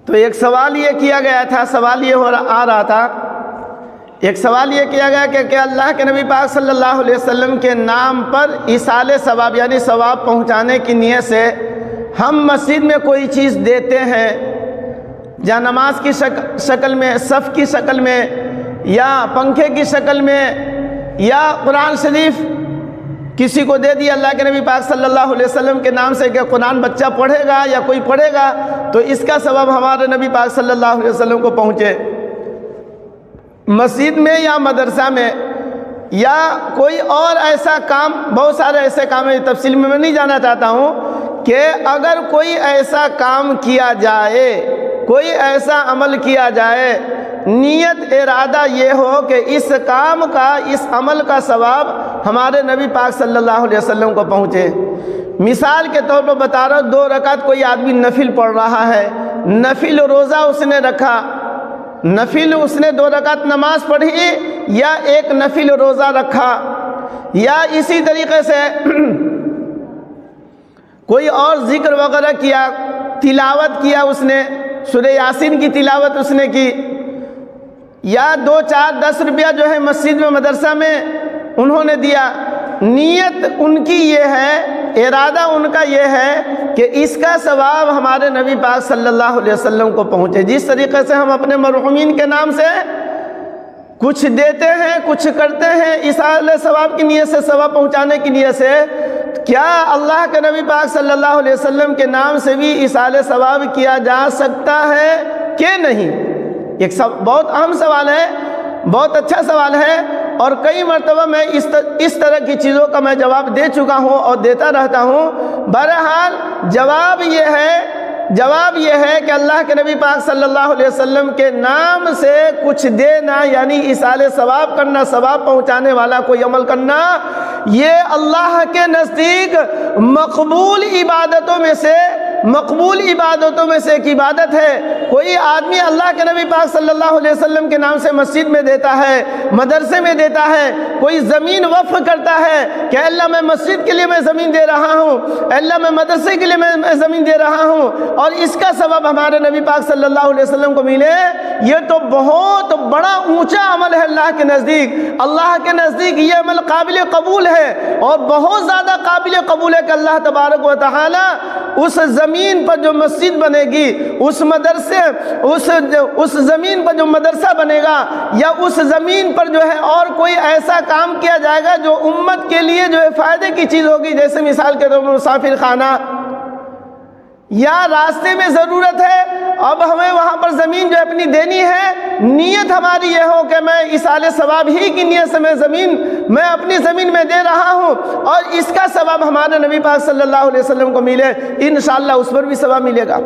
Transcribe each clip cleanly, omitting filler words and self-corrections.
تو ایک سوال یہ کیا گیا تھا، سوال یہ آ رہا تھا، ایک سوال یہ کیا گیا کہ اللہ کے نبی پاک صلی اللہ علیہ وسلم کے نام پر ایصال ثواب یعنی ثواب پہنچانے کی نیت سے ہم مسجد میں کوئی چیز دیتے ہیں، یا نماز کی شکل میں، صف کی شکل میں، یا پنکھے کی شکل میں، یا قرآن شریف کسی کو دے دیا اللہ کے نبی پاک صلی اللہ علیہ وسلم کے نام سے کہ قرآن بچہ پڑھے گا یا کوئی پڑھے گا تو اس کا ثواب ہمارے نبی پاک صلی اللہ علیہ وسلم کو پہنچے۔ مسجد میں یا مدرسہ میں یا کوئی اور ایسا کام، بہت سارے ایسے کام ہیں، تفصیل میں نہیں جانا چاہتا ہوں، کہ اگر کوئی ایسا کام کیا جائے، کوئی ایسا عمل کیا جائے، نیت ارادہ یہ ہو کہ اس کام کا، اس عمل کا ثواب ہمارے نبی پاک صلی اللہ علیہ وسلم کو پہنچے۔ مثال کے طور پر بتا رہا ہوں، 2 رکعت کوئی آدمی نفل پڑھ رہا ہے، نفل روزہ اس نے رکھا، نفل اس نے 2 رکعت نماز پڑھی یا ایک نفل روزہ رکھا، یا اسی طریقے سے کوئی اور ذکر وغیرہ کیا، تلاوت کیا، اس نے سورہ یاسین کی تلاوت اس نے کی، یا 2 4 10 روپیہ جو ہے مسجد میں مدرسہ میں انہوں نے دیا، نیت ان کی یہ ہے، ارادہ ان کا یہ ہے کہ اس کا ثواب ہمارے نبی پاک صلی اللہ علیہ وسلم کو پہنچے۔ جس طریقے سے ہم اپنے مرحومین کے نام سے کچھ دیتے ہیں، کچھ کرتے ہیں ایصال ثواب کی نیت سے، ثواب پہنچانے کی نیت سے، کیا اللہ کے نبی پاک صلی اللہ علیہ وسلم کے نام سے بھی ایصال ثواب کیا جا سکتا ہے کہ نہیں؟ ایک بہت اہم سوال ہے، بہت اچھا سوال ہے، اور کئی مرتبہ میں اس طرح کی چیزوں کا میں جواب دے چکا ہوں اور دیتا رہتا ہوں۔ بہرحال جواب یہ ہے کہ اللہ کے نبی پاک صلی اللہ علیہ وسلم کے نام سے کچھ دینا یعنی ایصال ثواب کرنا، ثواب پہنچانے والا کوئی عمل کرنا، یہ اللہ کے نزدیک مقبول عبادتوں میں سے ایک عبادت ہے۔ کوئی آدمی اللہ کے نبی پاک صلی اللہ علیہ وسلم کے نام سے مسجد میں دیتا ہے، مدرسے میں دیتا ہے، کوئی زمین وقف کرتا ہے کہ اللہ میں مسجد کے لیے میں زمین دے رہا ہوں، اللہ میں مدرسے کے لیے میں زمین دے رہا ہوں، اور اس کا ثواب ہمارے نبی پاک صلی اللہ علیہ وسلم کو ملے، یہ تو بہت بڑا اونچا عمل ہے اللہ کے نزدیک۔ اللہ کے نزدیک یہ عمل قابل قبول ہے، اور بہت زیادہ قابل قبول ہے کہ اللہ تبارک و تعالی اس زمین پر جو مسجد بنے گی، اس زمین پر جو مدرسہ بنے گا، یا اس زمین پر جو ہے اور کوئی ایسا کام کیا جائے گا جو امت کے لیے جو ہے فائدے کی چیز ہوگی، جیسے مثال کے طور پر مسافر خانہ، یا راستے میں ضرورت ہے، اب ہمیں وہاں پر زمین جو اپنی دینی ہے، نیت ہماری یہ ہو کہ میں ایصال ثواب ہی کی نیت سے میں اپنی زمین میں دے رہا ہوں، اور اس کا ثواب ہمارے نبی پاک صلی اللہ علیہ وسلم کو ملے، انشاءاللہ اس پر بھی ثواب ملے گا۔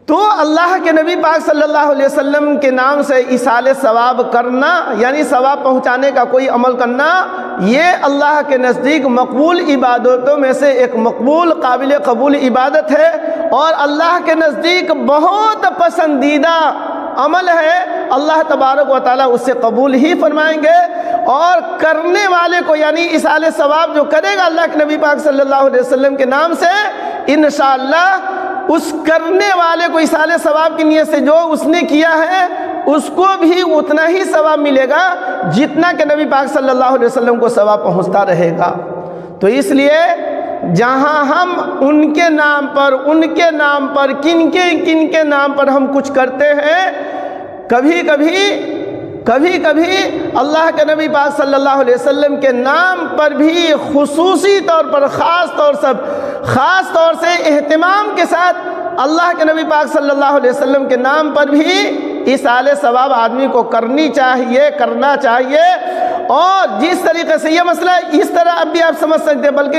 تو اللہ کے نبی پاک صلی اللہ علیہ وسلم کے نام سے ایصال ثواب کرنا یعنی ثواب پہنچانے کا کوئی عمل کرنا، یہ اللہ کے نزدیک مقبول عبادتوں میں سے ایک مقبول قابل قبول عبادت ہے، اور اللہ کے نزدیک بہت پسندیدہ عمل ہے۔ اللہ تبارک و تعالیٰ اس سے قبول ہی فرمائیں گے، اور کرنے والے کو یعنی ایصال ثواب جو کرے گا اللہ کے نبی پاک صلی اللہ علیہ وسلم کے نام سے، انشاءاللہ اس کرنے والے کو ایصال ثواب کی نیت سے جو اس نے کیا ہے اس کو بھی اتنا ہی ثواب ملے گا جتنا کہ نبی پاک صلی اللہ علیہ وسلم کو ثواب پہنچتا رہے گا۔ تو اس لیے جہاں ہم ان کے نام پر کن کے نام پر ہم کچھ کرتے ہیں، کبھی کبھی اللہ کے نبی پاک صلی اللہ علیہ وسلم کے نام پر بھی خصوصی طور پر خاص طور سے اہتمام کے ساتھ اللہ کے نبی پاک صلی اللہ علیہ وسلم کے نام پر بھی ایصال ثواب آدمی کو کرنا چاہیے۔ اور جس طریقے سے یہ مسئلہ اس طرح اب بھی آپ سمجھ سکتے ہیں، بلکہ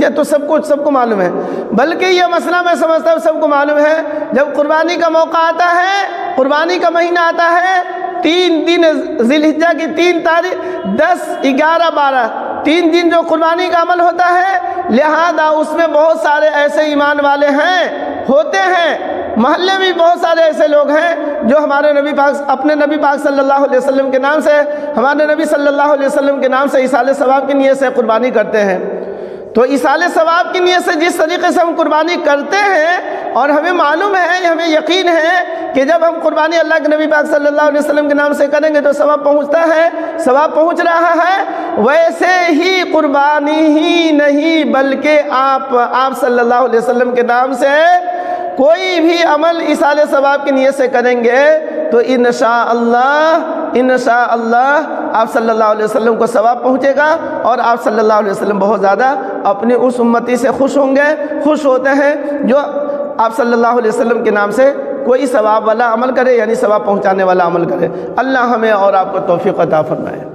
یہ تو سب کو معلوم ہے، بلکہ یہ مسئلہ میں سمجھتا ہوں سب کو معلوم ہے، جب قربانی کا موقع آتا ہے، قربانی کا مہینہ آتا ہے، 3 دن ذی الحجہ کی 3 تاریخ 10 11 12 3 دن جو قربانی کا عمل ہوتا ہے، لہذا اس میں بہت سارے ایسے ایمان والے ہوتے ہیں، محلے میں بہت سارے ایسے لوگ ہیں جو ہمارے اپنے نبی پاک صلی اللہ علیہ وسلم کے نام سے، ہمارے نبی صلی اللہ علیہ وسلم کے نام سے ایصال ثواب کی نیت سے قربانی کرتے ہیں۔ تو ایصال ثواب کی نیت سے جس طریقے سے ہم قربانی کرتے ہیں، اور ہمیں معلوم ہے، ہمیں یقین ہے کہ جب ہم قربانی اللہ کے نبی پاک صلی اللہ علیہ وسلم کے نام سے کریں گے تو ثواب پہنچتا ہے، ثواب پہنچ رہا ہے۔ ویسے ہی قربانی ہی نہیں بلکہ آپ صلی اللہ علیہ وسلم کے نام سے کوئی بھی عمل ایصال ثواب کی نیت سے کریں گے تو انشاءاللہ آپ صلی اللہ علیہ وسلم کو ثواب پہنچے گا، اور آپ صلی اللہ علیہ وسلم بہت زیادہ اپنی اس امتی سے خوش ہوں گے، خوش ہوتے ہیں جو آپ صلی اللہ علیہ وسلم کے نام سے کوئی ثواب والا عمل کرے، یعنی ثواب پہنچانے والا عمل کرے۔ اللہ ہمیں اور آپ کو توفیق عطا فرمائے۔